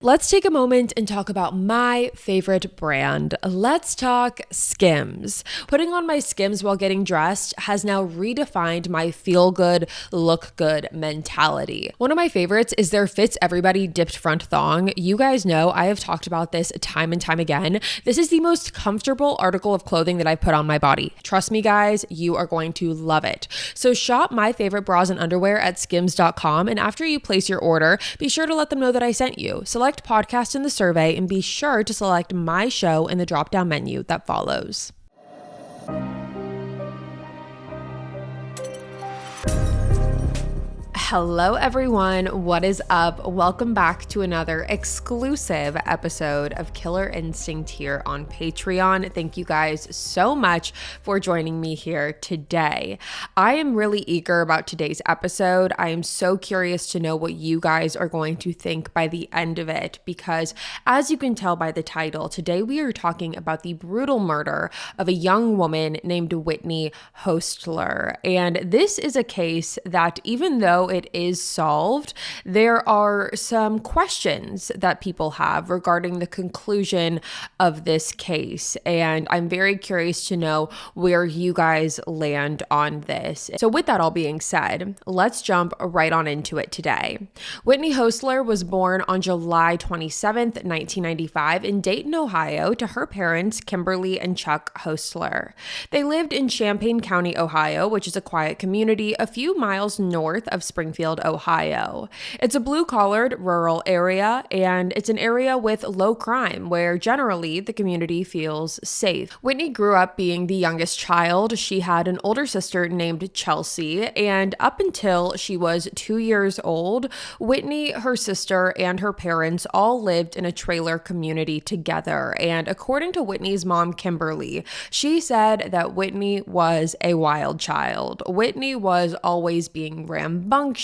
Let's take a moment and talk about my favorite brand. Let's talk Skims. Putting on my Skims while getting dressed has now redefined my feel good, look good mentality. One of my favorites is their Fits Everybody dipped front thong. You guys know I have talked about this time and time again. This is the most comfortable article of clothing that I've put on my body. Trust me, guys, you are going to love it. So shop my favorite bras and underwear at skims.com, and after you place your order, be sure to let them know that I sent you. Select podcast in the survey and be sure to select my show in the drop-down menu that follows. Hello everyone, what is up? Welcome back to another exclusive episode of Killer Instinct here on Patreon. Thank you guys so much for joining me here today. I am really eager about today's episode. I am so curious to know what you guys are going to think by the end of it, because as you can tell by the title, today we are talking about the brutal murder of a young woman named Whitney Hostler. And this is a case that, even though it is solved, there are some questions that people have regarding the conclusion of this case. And I'm very curious to know where you guys land on this. So with that all being said, let's jump right on into it today. Whitney Hostler was born on July 27th, 1995 in Dayton, Ohio, to her parents, Kimberly and Chuck Hostler. They lived in Champaign County, Ohio, which is a quiet community a few miles north of Springfield, Ohio. It's a blue-collared rural area, and it's an area with low crime where generally the community feels safe. Whitney grew up being the youngest child. She had an older sister named Chelsea, and up until she was 2 years old, Whitney, her sister, and her parents all lived in a trailer community together. And according to Whitney's mom, Kimberly, she said that Whitney was a wild child. Whitney was always being rambunctious.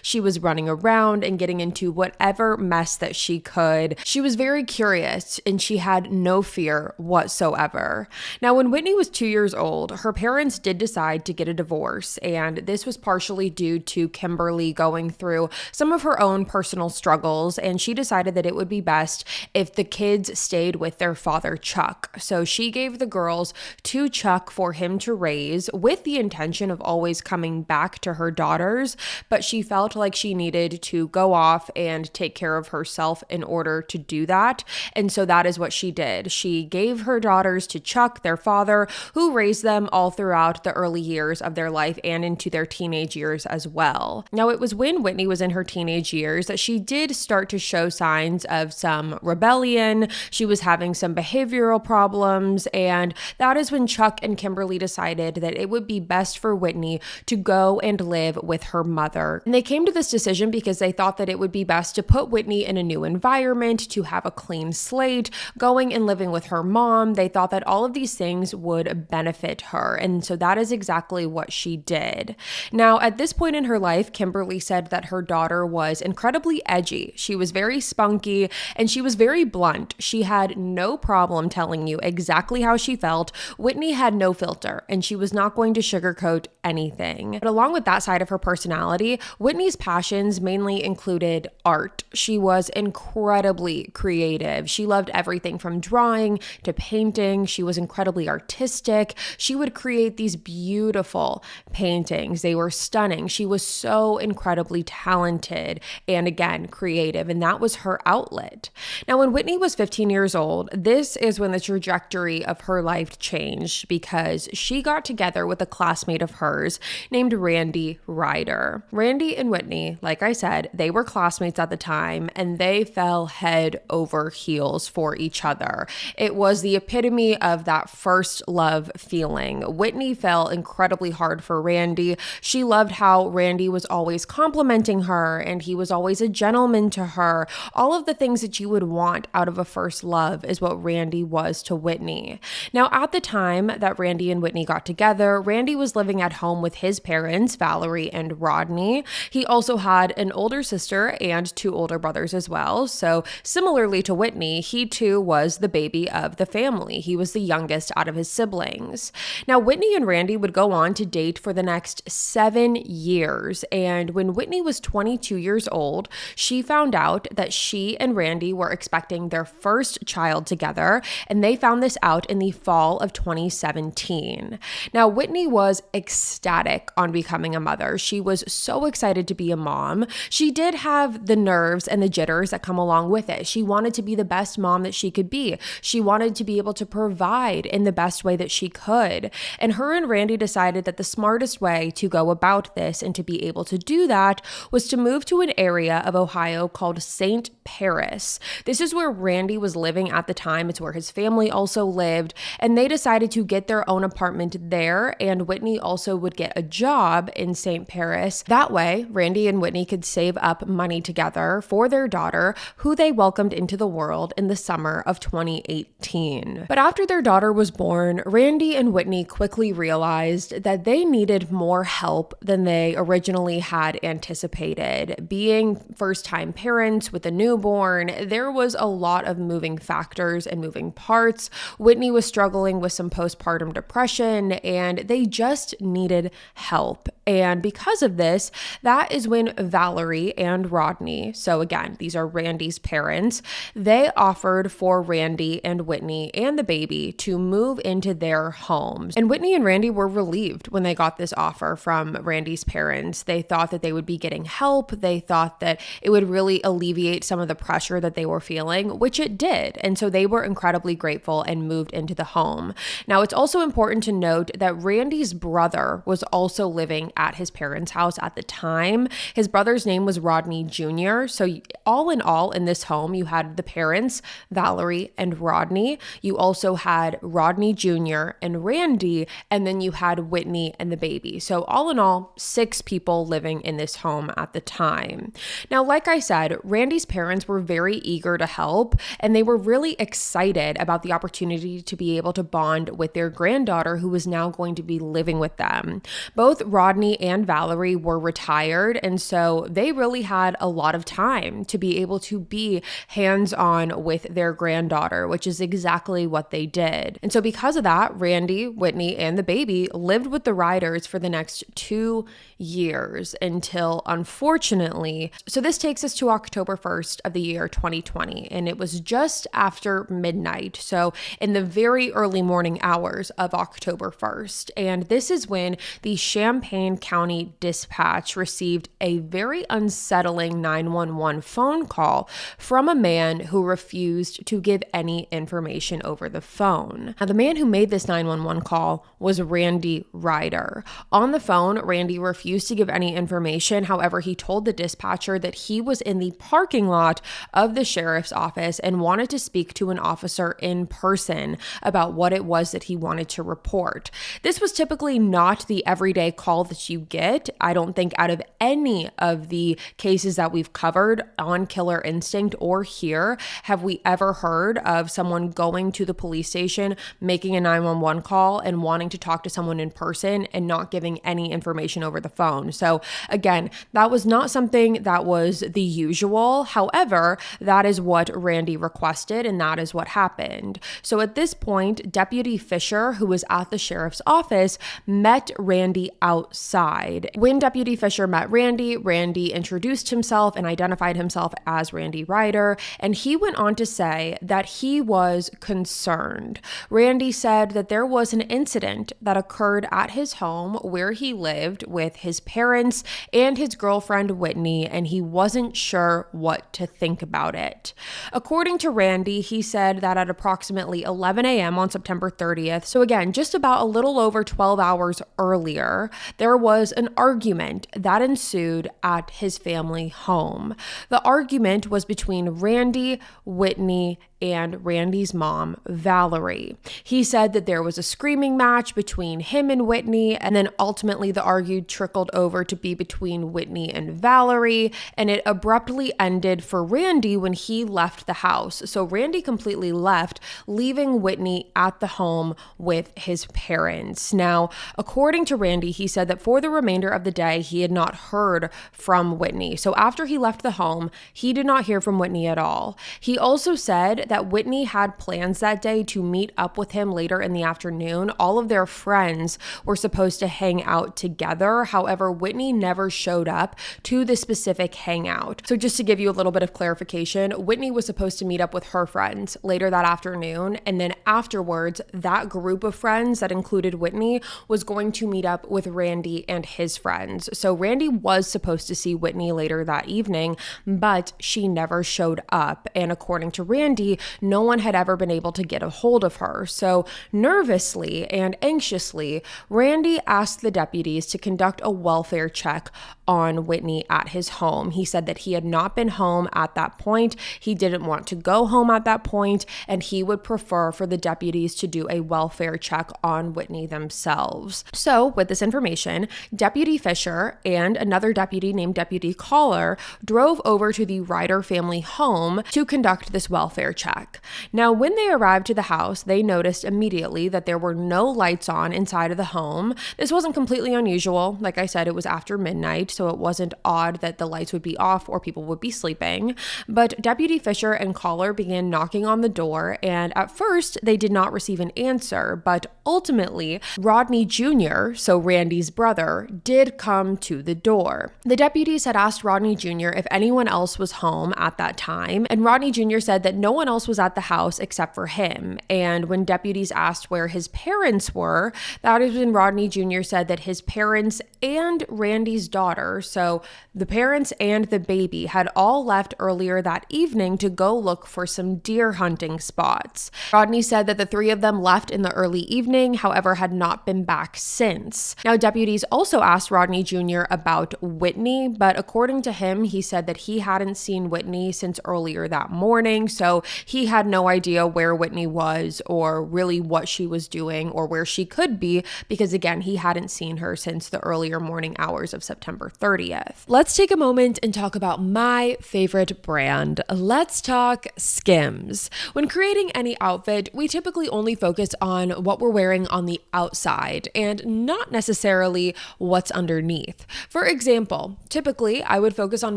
She was running around and getting into whatever mess that she could. She was very curious and she had no fear whatsoever. Now, when Whitney was 2 years old, her parents did decide to get a divorce, and this was partially due to Kimberly going through some of her own personal struggles, and she decided that it would be best if the kids stayed with their father, Chuck. So she gave the girls to Chuck for him to raise, with the intention of always coming back to her daughters, but she felt like she needed to go off and take care of herself in order to do that. And so that is what she did. She gave her daughters to Chuck, their father, who raised them all throughout the early years of their life and into their teenage years as well. Now, it was when Whitney was in her teenage years that she did start to show signs of some rebellion. She was having some behavioral problems, and that is when Chuck and Kimberly decided that it would be best for Whitney to go and live with her mother. And they came to this decision because they thought that it would be best to put Whitney in a new environment, to have a clean slate, going and living with her mom. They thought that all of these things would benefit her. And so that is exactly what she did. Now, at this point in her life, Kimberly said that her daughter was incredibly edgy. She was very spunky and she was very blunt. She had no problem telling you exactly how she felt. Whitney had no filter and she was not going to sugarcoat anything. But along with that side of her personality, Whitney's passions mainly included art. She was incredibly creative. She loved everything from drawing to painting. She was incredibly artistic. She would create these beautiful paintings. They were stunning. She was so incredibly talented and, again, creative, and that was her outlet. Now, when Whitney was 15 years old, this is when the trajectory of her life changed, because she got together with a classmate of hers named Randy Ryder. Randy and Whitney, like I said, they were classmates at the time, and they fell head over heels for each other. It was the epitome of that first love feeling. Whitney fell incredibly hard for Randy. She loved how Randy was always complimenting her, and he was always a gentleman to her. All of the things that you would want out of a first love is what Randy was to Whitney. Now, at the time that Randy and Whitney got together, Randy was living at home with his parents, Valerie and Rodney. Rodney. He also had an older sister and 2 older brothers as well. So similarly to Whitney, he too was the baby of the family. He was the youngest out of his siblings. Now, Whitney and Randy would go on to date for the next 7 years. And when Whitney was 22 years old, she found out that she and Randy were expecting their first child together. And they found this out in the fall of 2017. Now, Whitney was ecstatic on becoming a mother. She was so excited to be a mom. She did have the nerves and the jitters that come along with it. She wanted to be the best mom that she could be. She wanted to be able to provide in the best way that she could. And her and Randy decided that the smartest way to go about this and to be able to do that was to move to an area of Ohio called St. Paris. This is where Randy was living at the time. It's where his family also lived. And they decided to get their own apartment there. And Whitney also would get a job in St. Paris. That way, Randy and Whitney could save up money together for their daughter, who they welcomed into the world in the summer of 2018. But after their daughter was born, Randy and Whitney quickly realized that they needed more help than they originally had anticipated. Being first-time parents with a newborn, there was a lot of moving factors and moving parts. Whitney was struggling with some postpartum depression, and they just needed help. And because of this, that is when Valerie and Rodney, so again, these are Randy's parents, they offered for Randy and Whitney and the baby to move into their homes. And Whitney and Randy were relieved when they got this offer from Randy's parents. They thought that they would be getting help. They thought that it would really alleviate some of the pressure that they were feeling, which it did. And so they were incredibly grateful and moved into the home. Now, it's also important to note that Randy's brother was also living at his parents' house at the time. His brother's name was Rodney Jr. So all in all, in this home, you had the parents, Valerie and Rodney. You also had Rodney Jr. and Randy, and then you had Whitney and the baby. So all in all, 6 people living in this home at the time. Now, like I said, Randy's parents were very eager to help, and they were really excited about the opportunity to be able to bond with their granddaughter who was now going to be living with them. Both Rodney and Valerie were retired, and so they really had a lot of time to be able to be hands-on with their granddaughter, which is exactly what they did. And so because of that, Randy, Whitney, and the baby lived with the Ryders for the next 2 years until, unfortunately, so this takes us to October 1st of the year 2020, and it was just after midnight, so in the very early morning hours of October 1st. And this is when the Champaign County Dispatch received a very unsettling 911 phone call from a man who refused to give any information over the phone. Now, the man who made this 911 call was Randy Ryder. On the phone, Randy refused to give any information. However, he told the dispatcher that he was in the parking lot of the sheriff's office and wanted to speak to an officer in person about what it was that he wanted to report. This was typically not the everyday call that you get. I don't think out of any of the cases that we've covered on Killer Instinct or here have we ever heard of someone going to the police station, making a 911 call and wanting to talk to someone in person and not giving any information over the phone. So again, that was not something that was the usual. However, that is what Randy requested, and that is what happened. So at this point, Deputy Fisher, who was at the sheriff's office, met Randy outside. When Deputy Fisher met Randy, Randy introduced himself and identified himself as Randy Ryder, and he went on to say that he was concerned. Randy said that there was an incident that occurred at his home where he lived with his parents and his girlfriend Whitney, and he wasn't sure what to think about it. According to Randy, he said that at approximately 11 a.m. on September 30th, so again, just about a little over 12 hours earlier, there was an argument that ensued at his family home. The argument was between Randy, Whitney, and Randy's mom, Valerie. He said that there was a screaming match between him and Whitney, and then ultimately the argument trickled over to be between Whitney and Valerie, and it abruptly ended for Randy when he left the house. So Randy completely left, leaving Whitney at the home with his parents. Now, according to Randy, he said that for the remainder of the day, he had not heard from Whitney. So after he left the home, he did not hear from Whitney at all. He also said that Whitney had plans that day to meet up with him later in the afternoon. All of their friends were supposed to hang out together. However, Whitney never showed up to the specific hangout. So just to give you a little bit of clarification, Whitney was supposed to meet up with her friends later that afternoon. And then afterwards, that group of friends that included Whitney was going to meet up with Randy and his friends. So Randy was supposed to see Whitney later that evening, but she never showed up. And according to Randy, no one had ever been able to get a hold of her. So nervously and anxiously, Randy asked the deputies to conduct a welfare check on Whitney at his home. He said that he had not been home at that point. He didn't want to go home at that point, and he would prefer for the deputies to do a welfare check on Whitney themselves. So with this information, Deputy Fisher and another deputy named Deputy Collar drove over to the Ryder family home to conduct this welfare check. Now, when they arrived to the house, they noticed immediately that there were no lights on inside of the home. This wasn't completely unusual. Like I said, it was after midnight, so it wasn't odd that the lights would be off or people would be sleeping. But Deputy Fisher and Collar began knocking on the door, and at first they did not receive an answer, but ultimately Rodney Jr., so Randy's brother, did come to the door. The deputies had asked Rodney Jr. if anyone else was home at that time, and Rodney Jr. said that no one else was at the house except for him. And when deputies asked where his parents were, that is when Rodney Jr. said that his parents and Randy's daughter, so the parents and the baby, had all left earlier that evening to go look for some deer hunting spots. Rodney said that the three of them left in the early evening, however, had not been back since. Now, deputies also asked Rodney Jr. about Whitney, but according to him, he said that he hadn't seen Whitney since earlier that morning, so he had no idea where Whitney was or really what she was doing or where she could be, because again, he hadn't seen her since the earlier morning hours of September 30th. Let's take a moment and talk about my favorite brand. Let's talk Skims. When creating any outfit, we typically only focus on what we're wearing on the outside and not necessarily what's underneath. For example, typically I would focus on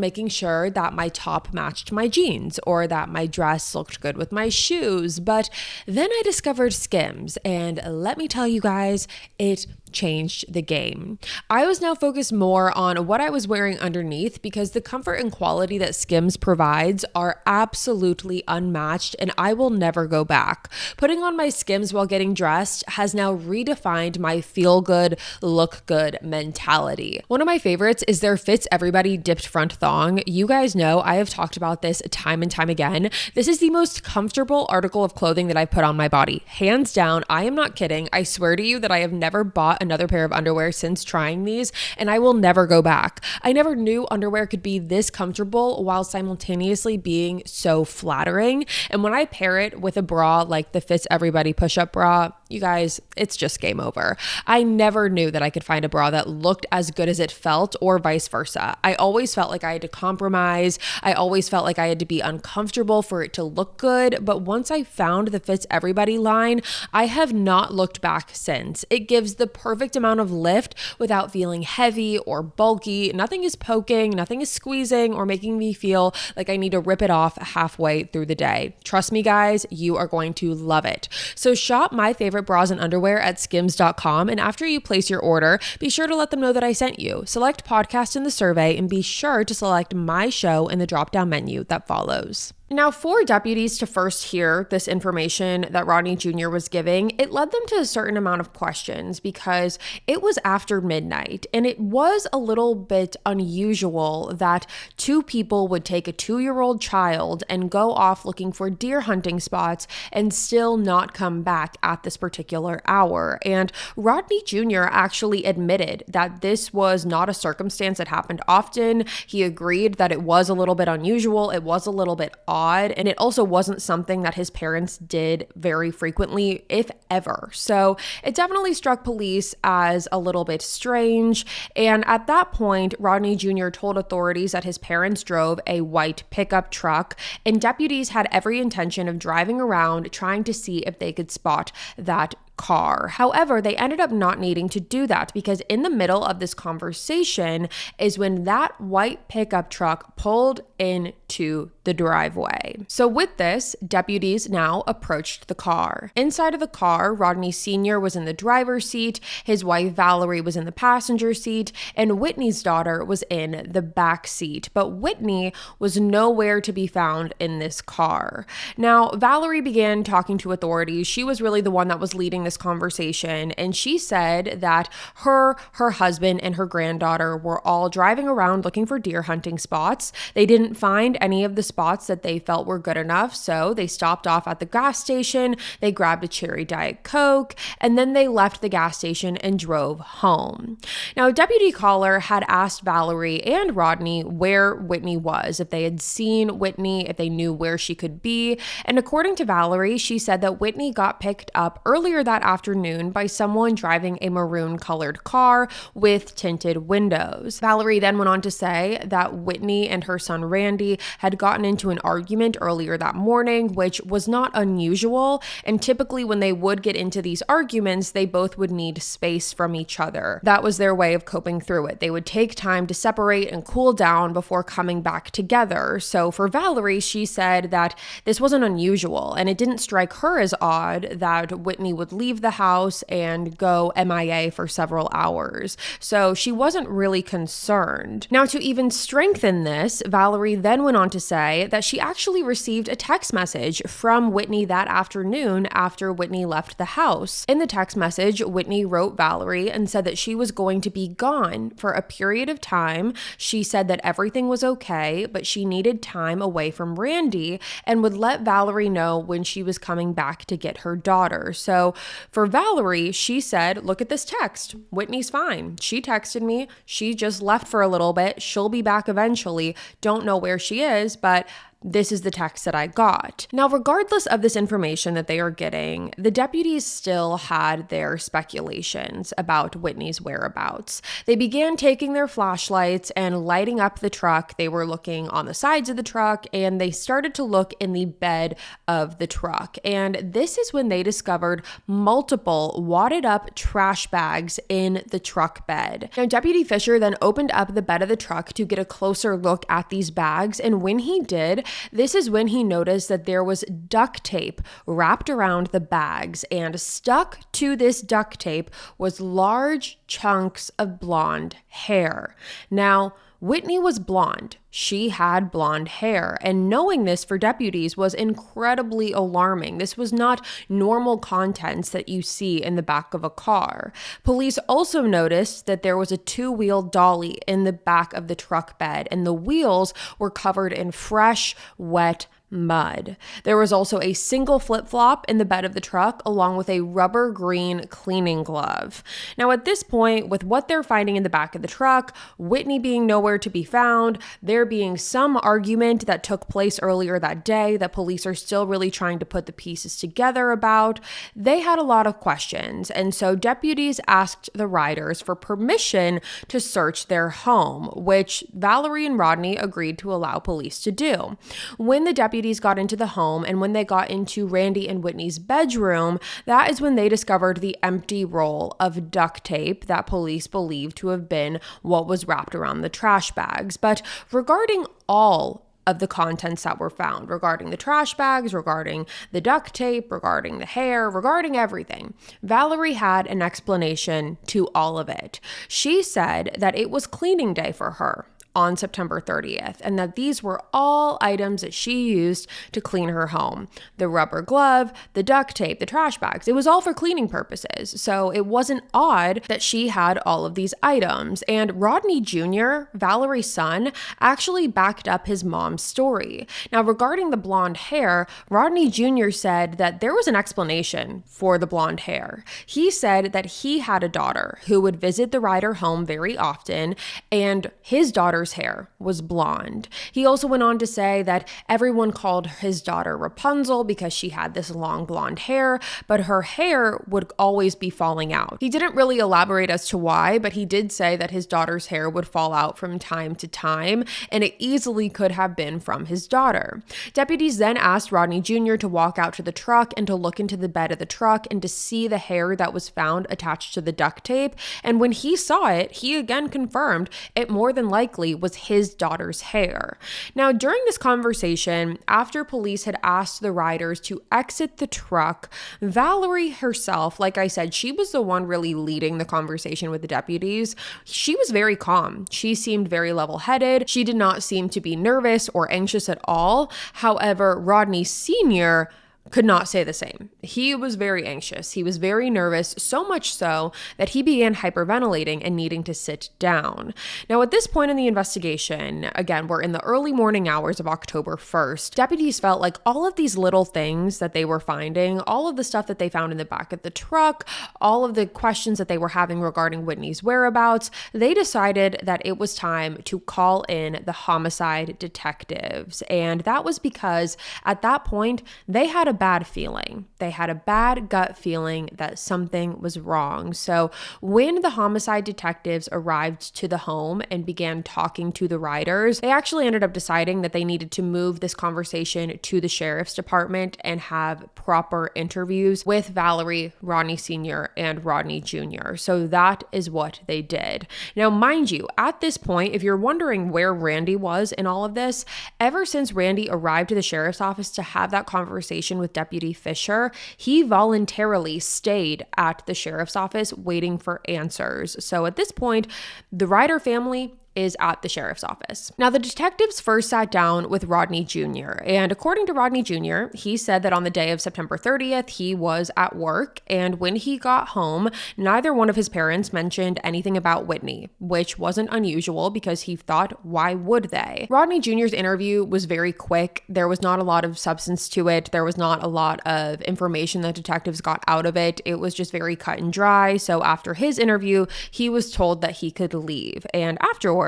making sure that my top matched my jeans or that my dress looked good with my shoes, but then I discovered Skims, and let me tell you guys, it changed the game. I was now focused more on what I was wearing underneath because the comfort and quality that Skims provides are absolutely unmatched, and I will never go back. Putting on my Skims while getting dressed has now redefined my feel good, look good mentality. One of my favorites is their Fits Everybody dipped front thong. You guys know I have talked about this time and time again. This is the most comfortable article of clothing that I've put on my body. Hands down, I am not kidding. I swear to you that I have never bought another pair of underwear since trying these, and I will never go back. I never knew underwear could be this comfortable while simultaneously being so flattering. And when I pair it with a bra like the Fits Everybody push-up bra, you guys, it's just game over. I never knew that I could find a bra that looked as good as it felt, or vice versa. I always felt like I had to compromise. I always felt like I had to be uncomfortable for it to look good. But once I found the Fits Everybody line, I have not looked back since. It gives the perfect amount of lift without feeling heavy or bulky. Nothing is poking, nothing is squeezing or making me feel like I need to rip it off halfway through the day. Trust me, guys, you are going to love it. So shop my favorite bras and underwear at skims.com, and after you place your order, be sure to let them know that I sent you. Select podcast in the survey and be sure to select my show in the drop-down menu that follows. Now, for deputies to first hear this information that Rodney Jr. was giving, it led them to a certain amount of questions because it was after midnight, and it was a little bit unusual that two people would take a 2-year-old child and go off looking for deer hunting spots and still not come back at this particular hour. And Rodney Jr. actually admitted that this was not a circumstance that happened often. He agreed that it was a little bit unusual, it was a little bit odd, and it also wasn't something that his parents did very frequently, if ever. So it definitely struck police as a little bit strange. And at that point, Rodney Jr. told authorities that his parents drove a white pickup truck, and deputies had every intention of driving around trying to see if they could spot that car. However, they ended up not needing to do that because in the middle of this conversation is when that white pickup truck pulled into the driveway. So with this, deputies now approached the car. Inside of the car, Rodney Sr. was in the driver's seat, his wife Valerie was in the passenger seat, and Whitney's daughter was in the back seat. But Whitney was nowhere to be found in this car. Now, Valerie began talking to authorities. She was really the one that was leading this conversation, and she said that her husband, and her granddaughter were all driving around looking for deer hunting spots. They didn't find any of the spots that they felt were good enough, so they stopped off at the gas station, they grabbed a cherry Diet Coke, and then they left the gas station and drove home. Now, Deputy Collar had asked Valerie and Rodney where Whitney was, if they had seen Whitney, if they knew where she could be, and according to Valerie, she said that Whitney got picked up earlier that afternoon by someone driving a maroon-colored car with tinted windows. Valerie then went on to say that Whitney and her son Randy had gotten into an argument earlier that morning, which was not unusual, and typically when they would get into these arguments, they both would need space from each other. That was their way of coping through it. They would take time to separate and cool down before coming back together. So for Valerie, she said that this wasn't unusual, and it didn't strike her as odd that Whitney would leave the house and go MIA for several hours. So she wasn't really concerned. Now, to even strengthen this, Valerie then went on to say that she actually received a text message from Whitney that afternoon after Whitney left the house. In the text message, Whitney wrote Valerie and said that she was going to be gone for a period of time. She said that everything was okay, but she needed time away from Randy and would let Valerie know when she was coming back to get her daughter. So for Valerie, she said, look at this text. Whitney's fine. She texted me. She just left for a little bit. She'll be back eventually. Don't know where she is, but this is the text that I got. Now, regardless of this information that they are getting, the deputies still had their speculations about Whitney's whereabouts. They began taking their flashlights and lighting up the truck. They were looking on the sides of the truck, and they started to look in the bed of the truck. And this is when they discovered multiple wadded up trash bags in the truck bed. Now, Deputy Fisher then opened up the bed of the truck to get a closer look at these bags, and when he did, this is when he noticed that there was duct tape wrapped around the bags, and stuck to this duct tape was large chunks of blonde hair. Now, Whitney was blonde. She had blonde hair, and knowing this for deputies was incredibly alarming. This was not normal contents that you see in the back of a car. Police also noticed that there was a two-wheel dolly in the back of the truck bed, and the wheels were covered in fresh, wet mud. There was also a single flip-flop in the bed of the truck, along with a rubber green cleaning glove. Now, at this point, with what they're finding in the back of the truck, Whitney being nowhere to be found, there being some argument that took place earlier that day that police are still really trying to put the pieces together about, they had a lot of questions. And so deputies asked the riders for permission to search their home, which Valerie and Rodney agreed to allow police to do. When the deputies got into the home and when they got into Randy and Whitney's bedroom, that is when they discovered the empty roll of duct tape that police believed to have been what was wrapped around the trash bags. But regarding all of the contents that were found, regarding the trash bags, regarding the duct tape, regarding the hair, regarding everything, Valerie had an explanation to all of it. She said that it was cleaning day for her on September 30th, and that these were all items that she used to clean her home. The rubber glove, the duct tape, the trash bags, it was all for cleaning purposes. So it wasn't odd that she had all of these items. And Rodney Jr., Valerie's son, actually backed up his mom's story. Now, regarding the blonde hair, Rodney Jr. said that there was an explanation for the blonde hair. He said that he had a daughter who would visit the Ryder home very often, and his daughter daughter's hair was blonde. He also went on to say that everyone called his daughter Rapunzel because she had this long blonde hair, but her hair would always be falling out. He didn't really elaborate as to why, but he did say that his daughter's hair would fall out from time to time, and it easily could have been from his daughter. Deputies then asked Rodney Jr. to walk out to the truck and to look into the bed of the truck and to see the hair that was found attached to the duct tape. And when he saw it, he again confirmed it more than likely was his daughter's hair. Now, during this conversation, after police had asked the riders to exit the truck, Valerie herself, like I said, she was the one really leading the conversation with the deputies. She was very calm. She seemed very level-headed. She did not seem to be nervous or anxious at all. However, Rodney Sr. could not say the same. He was very anxious. He was very nervous, so much so that he began hyperventilating and needing to sit down. Now, at this point in the investigation, again, we're in the early morning hours of October 1st. Deputies felt like all of these little things that they were finding, all of the stuff that they found in the back of the truck, all of the questions that they were having regarding Whitney's whereabouts, they decided that it was time to call in the homicide detectives. And that was because at that point, they had a bad feeling. They had a bad gut feeling that something was wrong. So when the homicide detectives arrived to the home and began talking to the riders, they actually ended up deciding that they needed to move this conversation to the sheriff's department and have proper interviews with Valerie, Rodney Sr., and Rodney Jr. So that is what they did. Now, mind you, at this point, if you're wondering where Randy was in all of this, ever since Randy arrived to the sheriff's office to have that conversation with Deputy Fisher, he voluntarily stayed at the sheriff's office waiting for answers. So at this point, the Ryder family is at the sheriff's office. Now, the detectives first sat down with Rodney Jr., and according to Rodney Jr., he said that on the day of September 30th, he was at work, and when he got home, neither one of his parents mentioned anything about Whitney, which wasn't unusual because he thought, why would they? Rodney Jr.'s interview was very quick. There was not a lot of substance to it. There was not a lot of information that detectives got out of it. It was just very cut and dry. So after his interview, he was told that he could leave. And afterwards,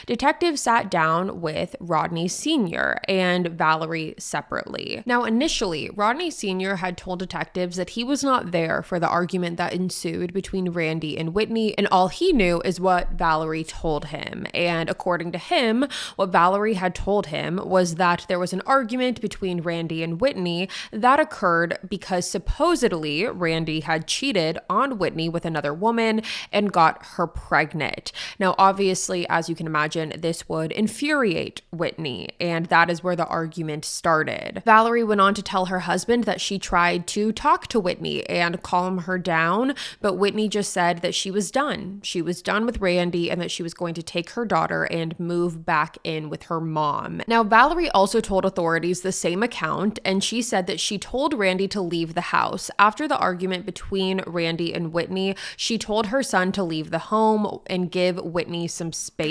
detectives sat down with Rodney Sr. and Valerie separately. Now, initially, Rodney Sr. had told detectives that he was not there for the argument that ensued between Randy and Whitney, and all he knew is what Valerie told him. And according to him, what Valerie had told him was that there was an argument between Randy and Whitney that occurred because supposedly Randy had cheated on Whitney with another woman and got her pregnant. Now, obviously, as you can imagine, this would infuriate Whitney, and that is where the argument started. Valerie went on to tell her husband that she tried to talk to Whitney and calm her down, but Whitney just said that she was done. She was done with Randy and that she was going to take her daughter and move back in with her mom. Now, Valerie also told authorities the same account, and she said that she told Randy to leave the house. After the argument between Randy and Whitney, she told her son to leave the home and give Whitney some space,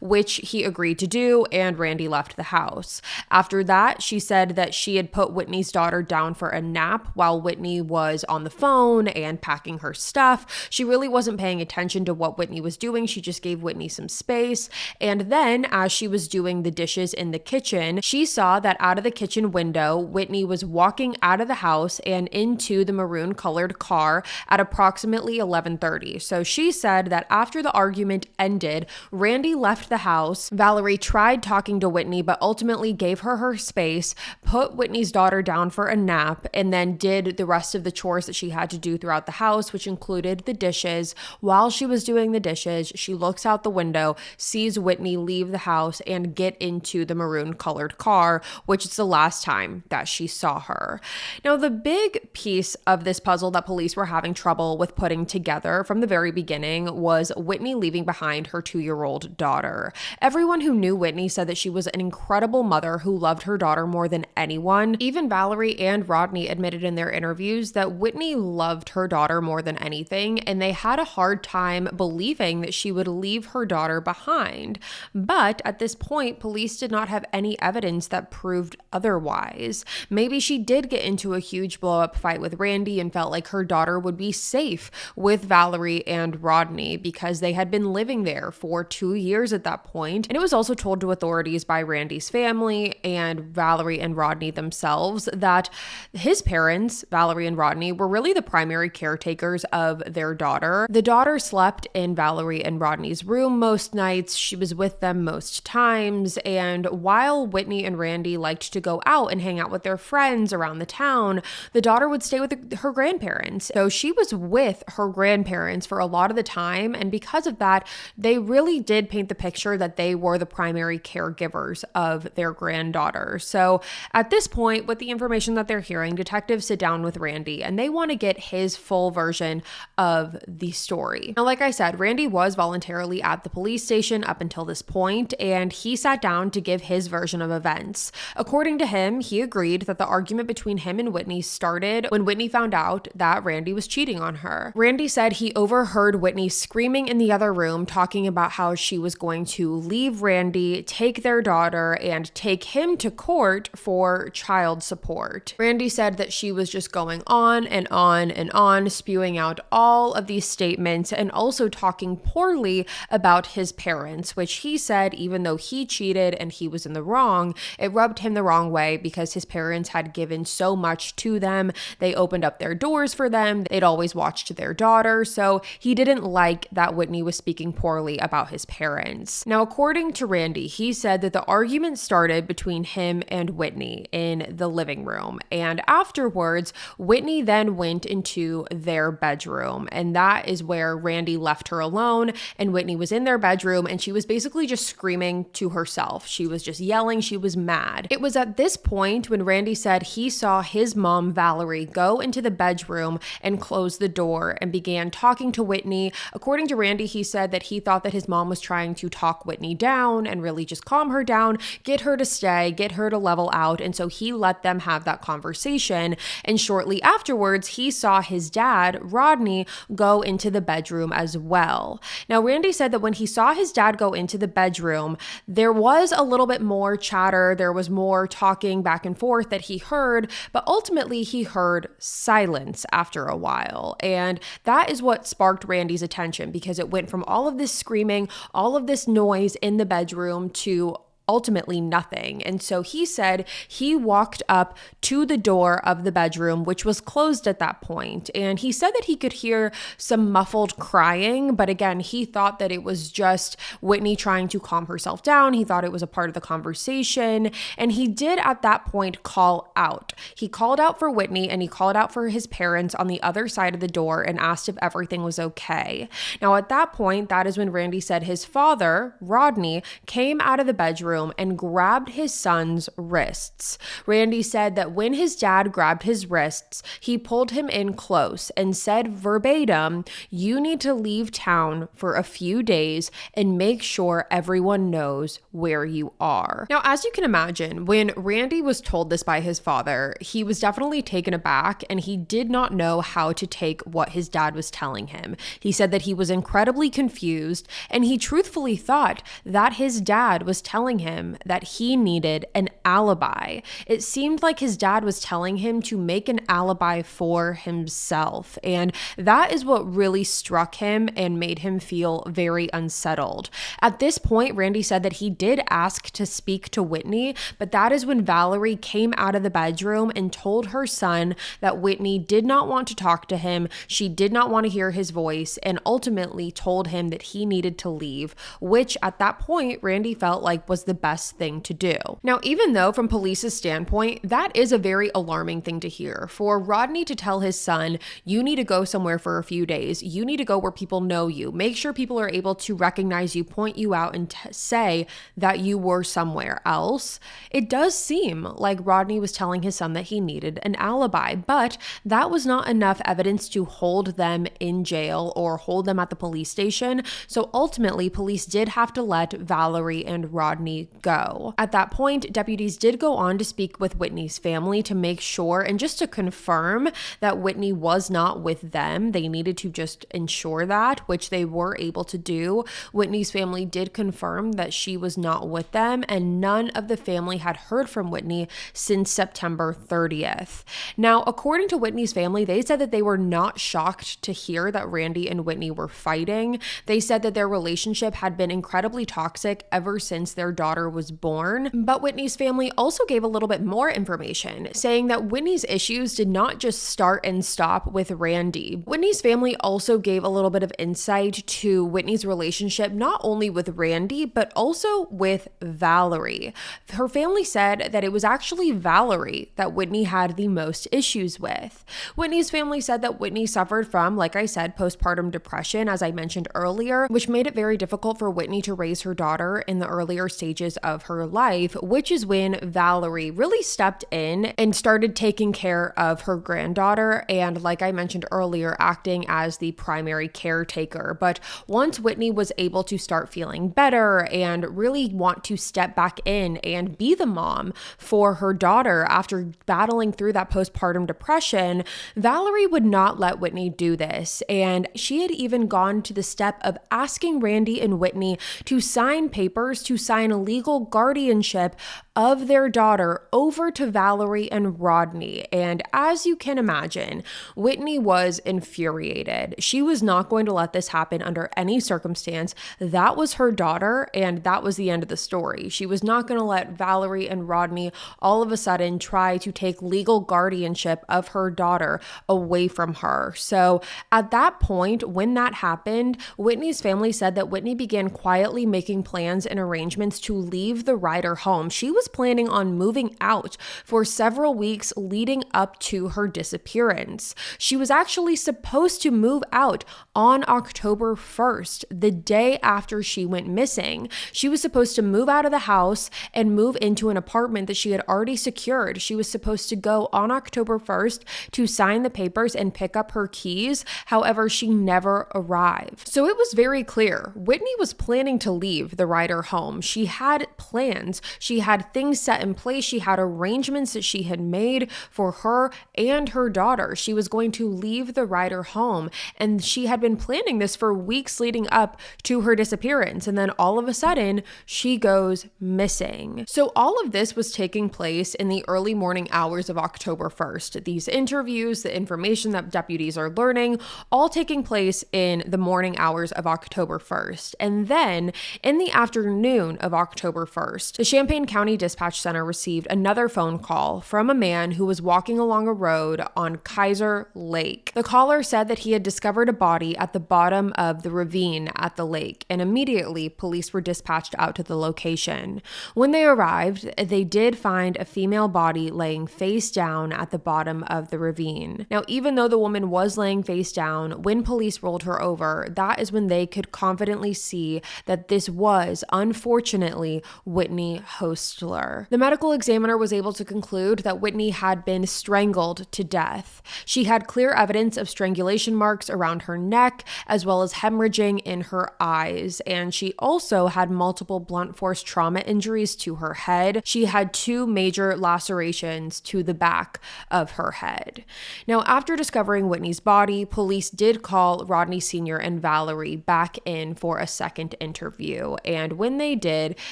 which he agreed to do, and Randy left the house. After that, she said that she had put Whitney's daughter down for a nap while Whitney was on the phone and packing her stuff. She really wasn't paying attention to what Whitney was doing. She just gave Whitney some space. And then, as she was doing the dishes in the kitchen, she saw that out of the kitchen window, Whitney was walking out of the house and into the maroon colored car at approximately 11:30. So she said that after the argument ended, Randy left the house. Valerie tried talking to Whitney, but ultimately gave her space, put Whitney's daughter down for a nap, and then did the rest of the chores that she had to do throughout the house, which included the dishes. While she was doing the dishes, she looks out the window, sees Whitney leave the house and get into the maroon colored car, which is the last time that she saw her. Now, the big piece of this puzzle that police were having trouble with putting together from the very beginning was Whitney leaving behind her 2-year-old daughter. Everyone who knew Whitney said that she was an incredible mother who loved her daughter more than anyone. Even Valerie and Rodney admitted in their interviews that Whitney loved her daughter more than anything, and they had a hard time believing that she would leave her daughter behind. But at this point, police did not have any evidence that proved otherwise. Maybe she did get into a huge blow-up fight with Randy and felt like her daughter would be safe with Valerie and Rodney because they had been living there for 2 2 years at that point. And it was also told to authorities by Randy's family and Valerie and Rodney themselves that his parents, Valerie and Rodney, were really the primary caretakers of their daughter. The daughter slept in Valerie and Rodney's room most nights. She was with them most times. And while Whitney and Randy liked to go out and hang out with their friends around the town, the daughter would stay with her grandparents. So she was with her grandparents for a lot of the time. And because of that, they really did paint the picture that they were the primary caregivers of their granddaughter. So at this point, with the information that they're hearing, detectives sit down with Randy and they want to get his full version of the story. Now, like I said, Randy was voluntarily at the police station up until this point, and he sat down to give his version of events. According to him, he agreed that the argument between him and Whitney started when Whitney found out that Randy was cheating on her. Randy said he overheard Whitney screaming in the other room, talking about how she was going to leave Randy, take their daughter, and take him to court for child support. Randy said that she was just going on and on and on, spewing out all of these statements and also talking poorly about his parents, which he said, even though he cheated and he was in the wrong, it rubbed him the wrong way because his parents had given so much to them. They opened up their doors for them. They'd always watched their daughter. So he didn't like that Whitney was speaking poorly about his parents. Now, according to Randy, he said that the argument started between him and Whitney in the living room. And afterwards, Whitney then went into their bedroom. And that is where Randy left her alone. And Whitney was in their bedroom and she was basically just screaming to herself. She was just yelling. She was mad. It was at this point when Randy said he saw his mom, Valerie, go into the bedroom and close the door and began talking to Whitney. According to Randy, he said that he thought that his mom was trying to talk Whitney down and really just calm her down, get her to stay, get her to level out. And so he let them have that conversation. And shortly afterwards, he saw his dad, Rodney, go into the bedroom as well. Now, Randy said that when he saw his dad go into the bedroom, there was a little bit more chatter. There was more talking back and forth that he heard, but ultimately he heard silence after a while. And that is what sparked Randy's attention because it went from all of this screaming, all of this noise in the bedroom to ultimately nothing. And so he said he walked up to the door of the bedroom, which was closed at that point. And he said that he could hear some muffled crying. But again, he thought that it was just Whitney trying to calm herself down. He thought it was a part of the conversation. And he did at that point call out. He called out for Whitney and he called out for his parents on the other side of the door and asked if everything was okay. Now, at that point, that is when Randy said his father, Rodney, came out of the bedroom and grabbed his son's wrists. Randy said that when his dad grabbed his wrists, he pulled him in close and said verbatim, "You need to leave town for a few days and make sure everyone knows where you are." Now, as you can imagine, when Randy was told this by his father, he was definitely taken aback and he did not know how to take what his dad was telling him. He said that he was incredibly confused and he truthfully thought that his dad was telling him that he needed an alibi. It seemed like his dad was telling him to make an alibi for himself. And that is what really struck him and made him feel very unsettled. At this point, Randy said that he did ask to speak to Whitney, but that is when Valerie came out of the bedroom and told her son that Whitney did not want to talk to him. She did not want to hear his voice and ultimately told him that he needed to leave, which at that point, Randy felt like was the best thing to do. Now, even though from police's standpoint, that is a very alarming thing to hear. For Rodney to tell his son, you need to go somewhere for a few days. You need to go where people know you. Make sure people are able to recognize you, point you out, and say that you were somewhere else. It does seem like Rodney was telling his son that he needed an alibi, but that was not enough evidence to hold them in jail or hold them at the police station. So ultimately, police did have to let Valerie and Rodney Whitney go. At that point, deputies did go on to speak with Whitney's family to make sure and just to confirm that Whitney was not with them. They needed to just ensure that, which they were able to do. Whitney's family did confirm that she was not with them, and none of the family had heard from Whitney since September 30th. Now, according to Whitney's family, they said that they were not shocked to hear that Randy and Whitney were fighting. They said that their relationship had been incredibly toxic ever since their daughter was born. But Whitney's family also gave a little bit more information, saying that Whitney's issues did not just start and stop with Randy. Whitney's family also gave a little bit of insight to Whitney's relationship, not only with Randy, but also with Valerie. Her family said that it was actually Valerie that Whitney had the most issues with. Whitney's family said that Whitney suffered from, like I said, postpartum depression, as I mentioned earlier, which made it very difficult for Whitney to raise her daughter in the earlier stages of her life, which is when Valerie really stepped in and started taking care of her granddaughter and, like I mentioned earlier, acting as the primary caretaker. But once Whitney was able to start feeling better and really want to step back in and be the mom for her daughter after battling through that postpartum depression, Valerie would not let Whitney do this. And she had even gone to the step of asking Randy and Whitney to sign papers to sign a legal guardianship of their daughter over to Valerie and Rodney. And as you can imagine, Whitney was infuriated. She was not going to let this happen under any circumstance. That was her daughter, and that was the end of the story. She was not going to let Valerie and Rodney all of a sudden try to take legal guardianship of her daughter away from her. So at that point, when that happened, Whitney's family said that Whitney began quietly making plans and arrangements to leave the Ryder home. She was planning on moving out for several weeks leading up to her disappearance. She was actually supposed to move out on October 1st, the day after she went missing. She was supposed to move out of the house and move into an apartment that she had already secured. She was supposed to go on October 1st to sign the papers and pick up her keys. However, she never arrived. So it was very clear. Whitney was planning to leave the Ryder home. She had plans. She had things set in place. She had arrangements that she had made for her and her daughter. She was going to leave the Ryder home, and she had been planning this for weeks leading up to her disappearance. And then all of a sudden, she goes missing. So all of this was taking place in the early morning hours of October 1st. These interviews, the information that deputies are learning, all taking place in the morning hours of October 1st. And then in the afternoon of October 1st, the Champaign County Dispatch Center received another phone call from a man who was walking along a road on Kaiser Lake. The caller said that he had discovered a body at the bottom of the ravine at the lake, and immediately police were dispatched out to the location. When they arrived, they did find a female body laying face down at the bottom of the ravine. Now, even though the woman was laying face down, when police rolled her over, that is when they could confidently see that this was, unfortunately, Whitney Hostler. The medical examiner was able to conclude that Whitney had been strangled to death. She had clear evidence of strangulation marks around her neck, as well as hemorrhaging in her eyes, and she also had multiple blunt force trauma injuries to her head. She had 2 major lacerations to the back of her head. Now, after discovering Whitney's body, police did call Rodney Sr. and Valerie back in for a second interview, and when they did,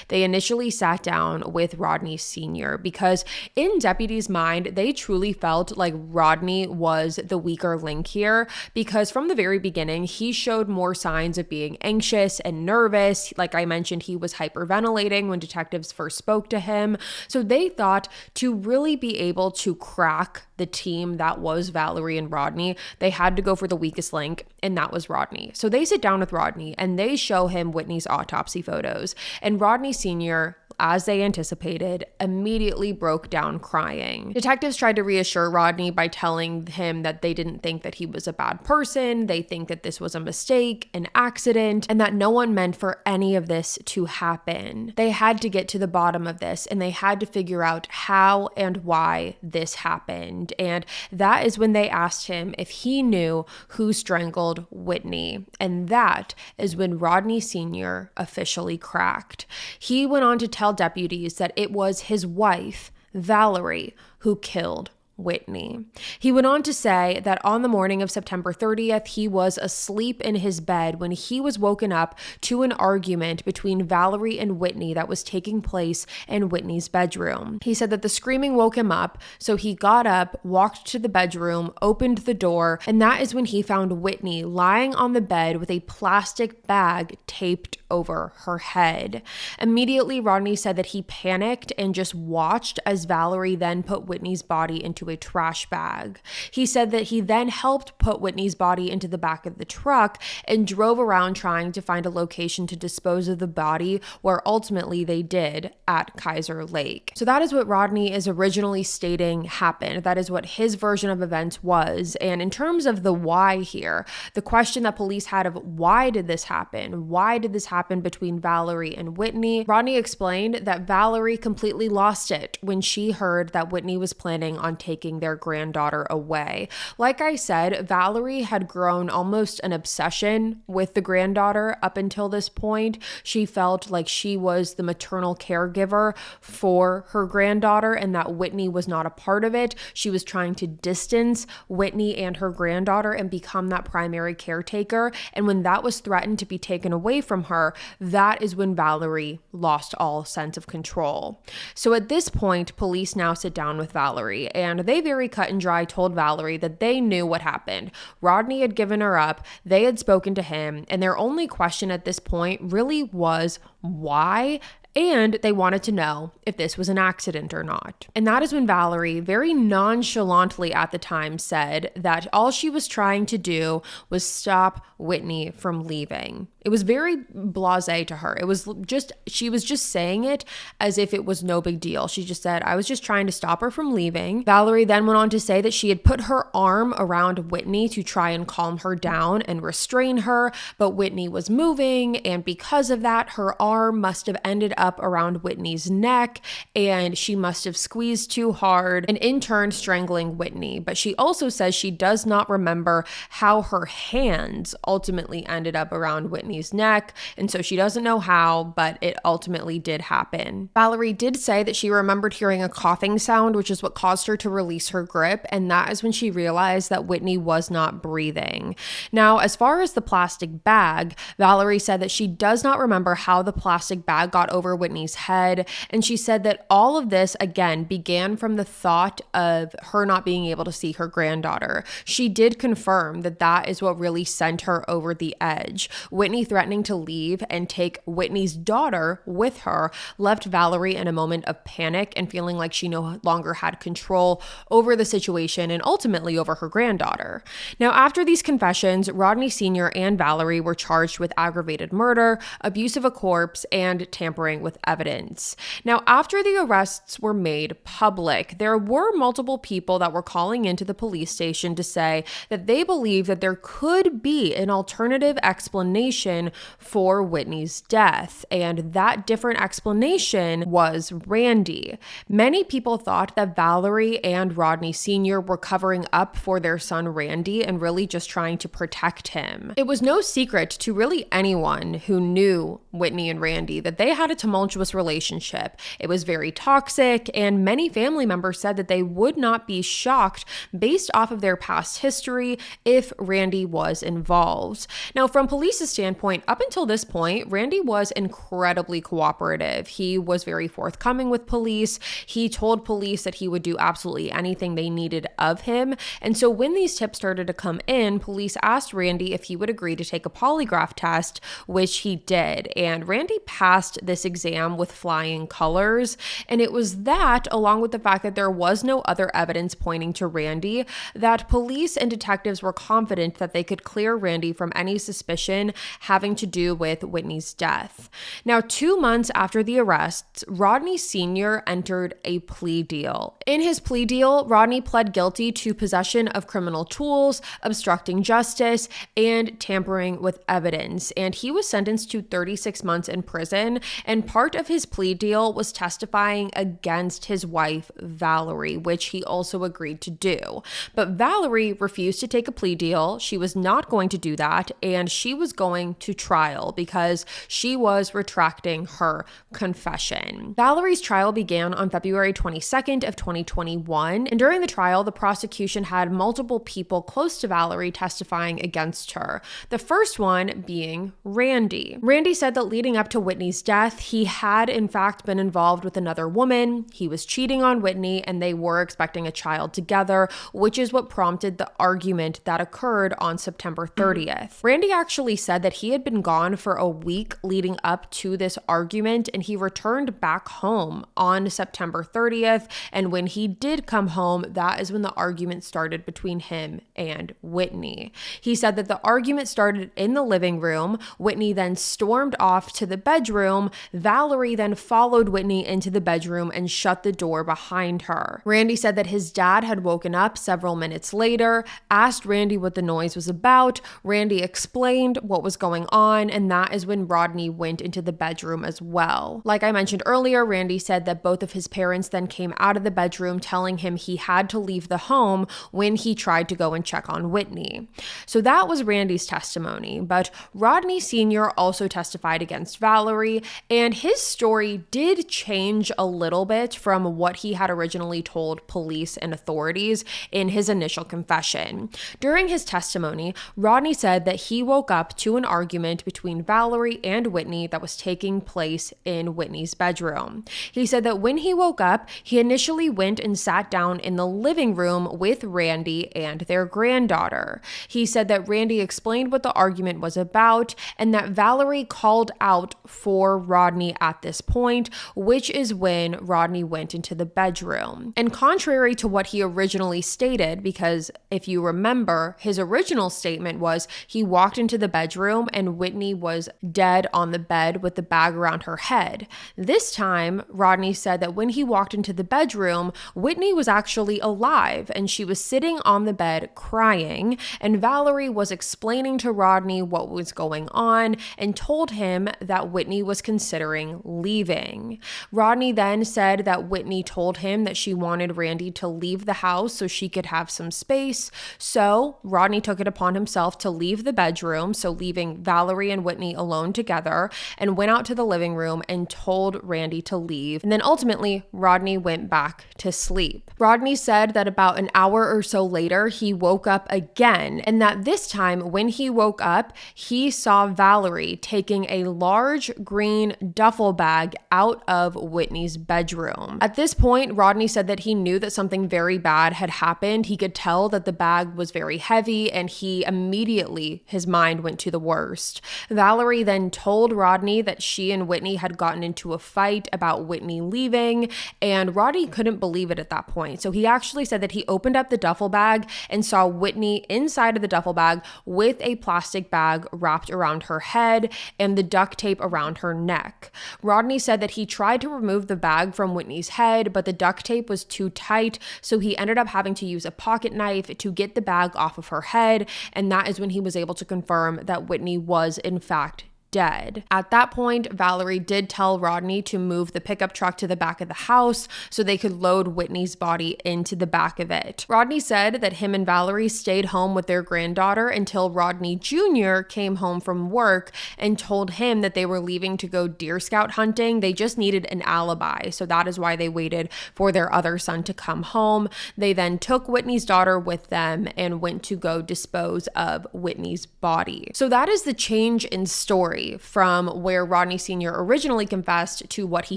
they initially sat down with Rodney Sr. because in deputies' mind, they truly felt like Rodney was the weaker link here, because from the very beginning, he showed more signs of being anxious and nervous. Like I mentioned, he was hyperventilating when detectives first spoke to him. So they thought to really be able to crack the team that was Valerie and Rodney, they had to go for the weakest link, and that was Rodney. So they sit down with Rodney and they show him Whitney's autopsy photos, and Rodney Sr., as they anticipated, immediately broke down crying. Detectives tried to reassure Rodney by telling him that they didn't think that he was a bad person, they think that this was a mistake, an accident, and that no one meant for any of this to happen. They had to get to the bottom of this, and they had to figure out how and why this happened. And that is when they asked him if he knew who strangled Whitney. And that is when Rodney Sr. officially cracked. He went on to tell tell deputies that it was his wife, Valerie, who killed Whitney. He went on to say that on the morning of September 30th, he was asleep in his bed when he was woken up to an argument between Valerie and Whitney that was taking place in Whitney's bedroom. He said that the screaming woke him up, so he got up, walked to the bedroom, opened the door, and that is when he found Whitney lying on the bed with a plastic bag taped over her head. Immediately, Rodney said that he panicked and just watched as Valerie then put Whitney's body into a trash bag. He said that he then helped put Whitney's body into the back of the truck and drove around trying to find a location to dispose of the body, where ultimately they did at Kaiser Lake. So that is what Rodney is originally stating happened. That is what his version of events was. And in terms of the why here, the question that police had of why did this happen? Why did this happen between Valerie and Whitney? Rodney explained that Valerie completely lost it when she heard that Whitney was planning on taking their granddaughter away. Like I said, Valerie had grown almost an obsession with the granddaughter up until this point. She felt like she was the maternal caregiver for her granddaughter and that Whitney was not a part of it. She was trying to distance Whitney and her granddaughter and become that primary caretaker. And when that was threatened to be taken away from her, that is when Valerie lost all sense of control. So at this point, police now sit down with Valerie, and they very cut and dry told Valerie that they knew what happened. Rodney had given her up, they had spoken to him, and their only question at this point really was why, and they wanted to know if this was an accident or not. And that is when Valerie, very nonchalantly at the time, said that all she was trying to do was stop Whitney from leaving. It was very blasé to her. It was just, she was just saying it as if it was no big deal. She just said, I was just trying to stop her from leaving. Valerie then went on to say that she had put her arm around Whitney to try and calm her down and restrain her, but Whitney was moving, and because of that, her arm must have ended up around Whitney's neck, and she must have squeezed too hard and in turn strangling Whitney. But she also says she does not remember how her hands ultimately ended up around Whitney's neck, and so she doesn't know how, but it ultimately did happen. Valerie did say that she remembered hearing a coughing sound, which is what caused her to release her grip, and that is when she realized that Whitney was not breathing. Now, as far as the plastic bag, Valerie said that she does not remember how the plastic bag got over Whitney's head, and she said that all of this, again, began from the thought of her not being able to see her granddaughter. She did confirm that that is what really sent her over the edge. Whitney threatening to leave and take Whitney's daughter with her left Valerie in a moment of panic and feeling like she no longer had control over the situation and ultimately over her granddaughter. Now, after these confessions, Rodney Sr. and Valerie were charged with aggravated murder, abuse of a corpse, and tampering with evidence. Now, after the arrests were made public, there were multiple people that were calling into the police station to say that they believe that there could be an alternative explanation for Whitney's death, and that different explanation was Randy. Many people thought that Valerie and Rodney Sr. were covering up for their son Randy and really just trying to protect him. It was no secret to really anyone who knew Whitney and Randy that they had a tumultuous relationship. It was very toxic, and many family members said that they would not be shocked based off of their past history if Randy was involved. Now, from police's standpoint, up until this point, Randy was incredibly cooperative. He was very forthcoming with police. He told police that he would do absolutely anything they needed of him. And so when these tips started to come in, police asked Randy if he would agree to take a polygraph test, which he did. And Randy passed this exam with flying colors. And it was that, along with the fact that there was no other evidence pointing to Randy, that police and detectives were confident that they could clear Randy from any suspicion having to do with Whitney's death. Now, 2 months after the arrests, Rodney Sr. entered a plea deal. In his plea deal, Rodney pled guilty to possession of criminal tools, obstructing justice, and tampering with evidence. And he was sentenced to 36 months in prison and part of his plea deal was testifying against his wife, Valerie, which he also agreed to do. But Valerie refused to take a plea deal. She was not going to do that, and she was going to trial because she was retracting her confession. Valerie's trial began on February 22nd of 2021, and during the trial, the prosecution had multiple people close to Valerie testifying against her. The first one being Randy. Randy said that leading up to Whitney's death, he had in fact been involved with another woman. He was cheating on Whitney, and they were expecting a child together, which is what prompted the argument that occurred on September 30th. Randy actually said that he had been gone for a week leading up to this argument, and he returned back home on September 30th. And when he did come home, that is when the argument started between him and Whitney. He said that the argument started in the living room. Whitney then stormed off to the bedroom. Valerie then followed Whitney into the bedroom and shut the door behind her. Randy said that his dad had woken up several minutes later, asked Randy what the noise was about. Randy explained what was going on, and that is when Rodney went into the bedroom as well. Like I mentioned earlier, Randy said that both of his parents then came out of the bedroom telling him he had to leave the home when he tried to go and check on Whitney. So that was Randy's testimony, but Rodney Sr. also testified against Valerie, and his story did change a little bit from what he had originally told police and authorities in his initial confession. During his testimony, Rodney said that he woke up to an argument between Valerie and Whitney that was taking place in Whitney's bedroom. He said that when he woke up, he initially went and sat down in the living room with Randy and their granddaughter. He said that Randy explained what the argument was about and that Valerie called out for Rodney at this point, which is when Rodney went into the bedroom. And contrary to what he originally stated, because if you remember, his original statement was he walked into the bedroom and Whitney was dead on the bed with the bag around her head. This time, Rodney said that when he walked into the bedroom, Whitney was actually alive and she was sitting on the bed crying, and Valerie was explaining to Rodney what was going on and told him that Whitney was considering leaving. Rodney then said that Whitney told him that she wanted Randy to leave the house so she could have some space. So Rodney took it upon himself to leave the bedroom, so leaving Valerie and Whitney alone together, and went out to the living room and told Randy to leave. And then ultimately, Rodney went back to sleep. Rodney said that about an hour or so later, he woke up again, and that this time when he woke up, he saw Valerie taking a large green duffel bag out of Whitney's bedroom. At this point, Rodney said that he knew that something very bad had happened. He could tell that the bag was very heavy, and he immediately, his mind went to the worst. Valerie then told Rodney that she and Whitney had gotten into a fight about Whitney leaving, and Rodney couldn't believe it at that point. So he actually said that he opened up the duffel bag and saw Whitney inside of the duffel bag with a plastic bag wrapped around her head and the duct tape around her neck. Rodney said that he tried to remove the bag from Whitney's head, but the duct tape was too tight, so he ended up having to use a pocket knife to get the bag off of her head, and that is when he was able to confirm that Whitney was in fact dead. At that point, Valerie did tell Rodney to move the pickup truck to the back of the house so they could load Whitney's body into the back of it. Rodney said that him and Valerie stayed home with their granddaughter until Rodney Jr. came home from work and told him that they were leaving to go deer scout hunting. They just needed an alibi, so that is why they waited for their other son to come home. They then took Whitney's daughter with them and went to go dispose of Whitney's body. So that is the change in story from where Rodney Sr. originally confessed to what he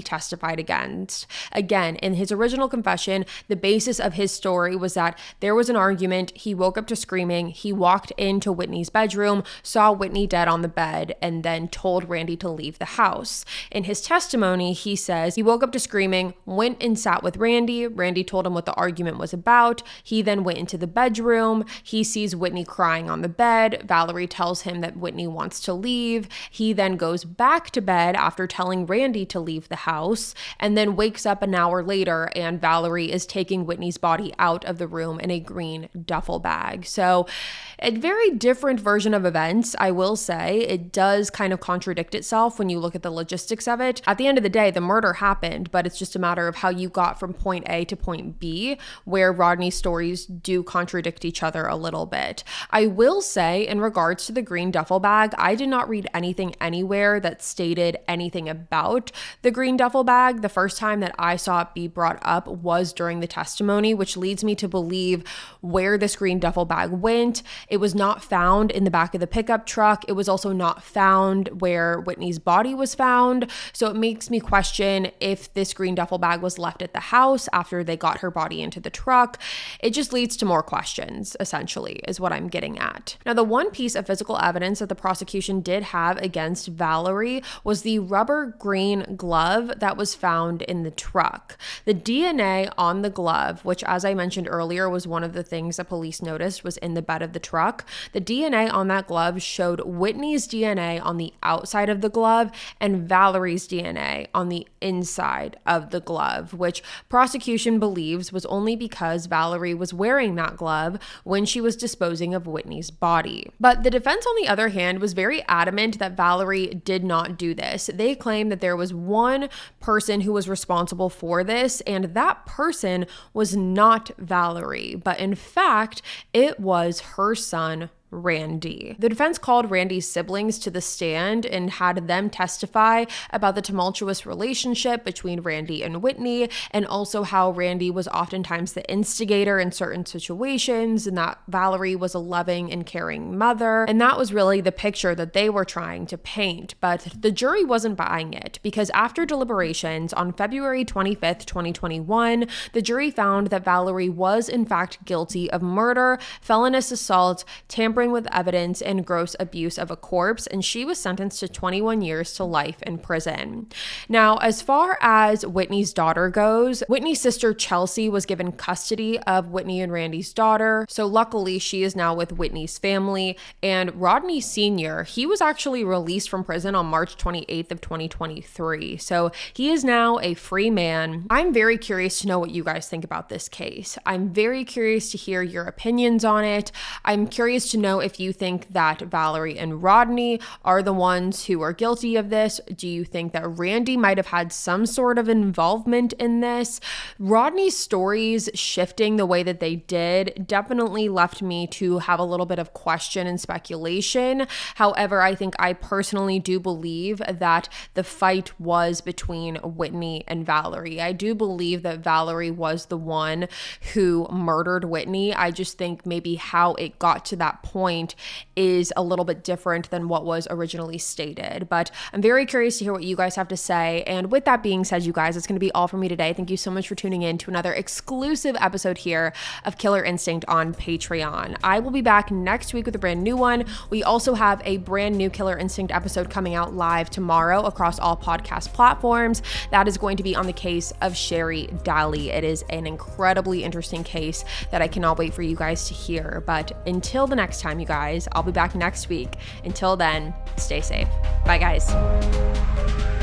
testified against. Again, in his original confession, the basis of his story was that there was an argument, he woke up to screaming, he walked into Whitney's bedroom, saw Whitney dead on the bed, and then told Randy to leave the house. In his testimony, he says he woke up to screaming, went and sat with Randy. Randy told him what the argument was about. He then went into the bedroom. He sees Whitney crying on the bed. Valerie tells him that Whitney wants to leave. He then goes back to bed after telling Randy to leave the house, and then wakes up an hour later and Valerie is taking Whitney's body out of the room in a green duffel bag. So a very different version of events, I will say. It does kind of contradict itself when you look at the logistics of it. At the end of the day, the murder happened, but it's just a matter of how you got from point A to point B, where Rodney's stories do contradict each other a little bit. I will say, in regards to the green duffel bag, I did not read anything anywhere that stated anything about the green duffel bag. The first time that I saw it be brought up was during the testimony, which leads me to believe where this green duffel bag went. It was not found in the back of the pickup truck. It was also not found where Whitney's body was found. So it makes me question if this green duffel bag was left at the house after they got her body into the truck. It just leads to more questions, essentially, is what I'm getting at. Now, the one piece of physical evidence that the prosecution did have against Valerie was the rubber green glove that was found in the truck. The DNA on the glove, which, as I mentioned earlier, was one of the things that police noticed was in the bed of the truck. The DNA on that glove showed Whitney's DNA on the outside of the glove and Valerie's DNA on the inside of the glove, which prosecution believes was only because Valerie was wearing that glove when she was disposing of Whitney's body. But the defense, on the other hand, was very adamant that Valerie did not do this. They claim that there was one person who was responsible for this, and that person was not Valerie, but in fact, it was her son, Randy. The defense called Randy's siblings to the stand and had them testify about the tumultuous relationship between Randy and Whitney, and also how Randy was oftentimes the instigator in certain situations, and that Valerie was a loving and caring mother. And that was really the picture that they were trying to paint. But the jury wasn't buying it, because after deliberations on February 25th, 2021, the jury found that Valerie was in fact guilty of murder, felonious assault, tampering with evidence, and gross abuse of a corpse, and she was sentenced to 21 years to life in prison. Now, as far as Whitney's daughter goes, Whitney's sister Chelsea was given custody of Whitney and Randy's daughter, so luckily she is now with Whitney's family. And Rodney Sr., he was actually released from prison on March 28th of 2023, so he is now a free man. I'm very curious to know what you guys think about this case. I'm very curious to hear your opinions on it. I'm curious to know if you think that Valerie and Rodney are the ones who are guilty of this. Do you think that Randy might have had some sort of involvement in this? Rodney's stories shifting the way that they did definitely left me to have a little bit of question and speculation. However, I think I personally do believe that the fight was between Whitney and Valerie. I do believe that Valerie was the one who murdered Whitney. I just think maybe how it got to that point is a little bit different than what was originally stated. But I'm very curious to hear what you guys have to say. And with that being said, you guys, it's going to be all for me today. Thank you so much for tuning in to another exclusive episode here of Killer Instinct on Patreon. I will be back next week with a brand new one. We also have a brand new Killer Instinct episode coming out live tomorrow across all podcast platforms. That is going to be on the case of Sherry Daly. It is an incredibly interesting case that I cannot wait for you guys to hear. But until the next time, you guys, I'll be back next week. Until then, stay safe. Bye, guys.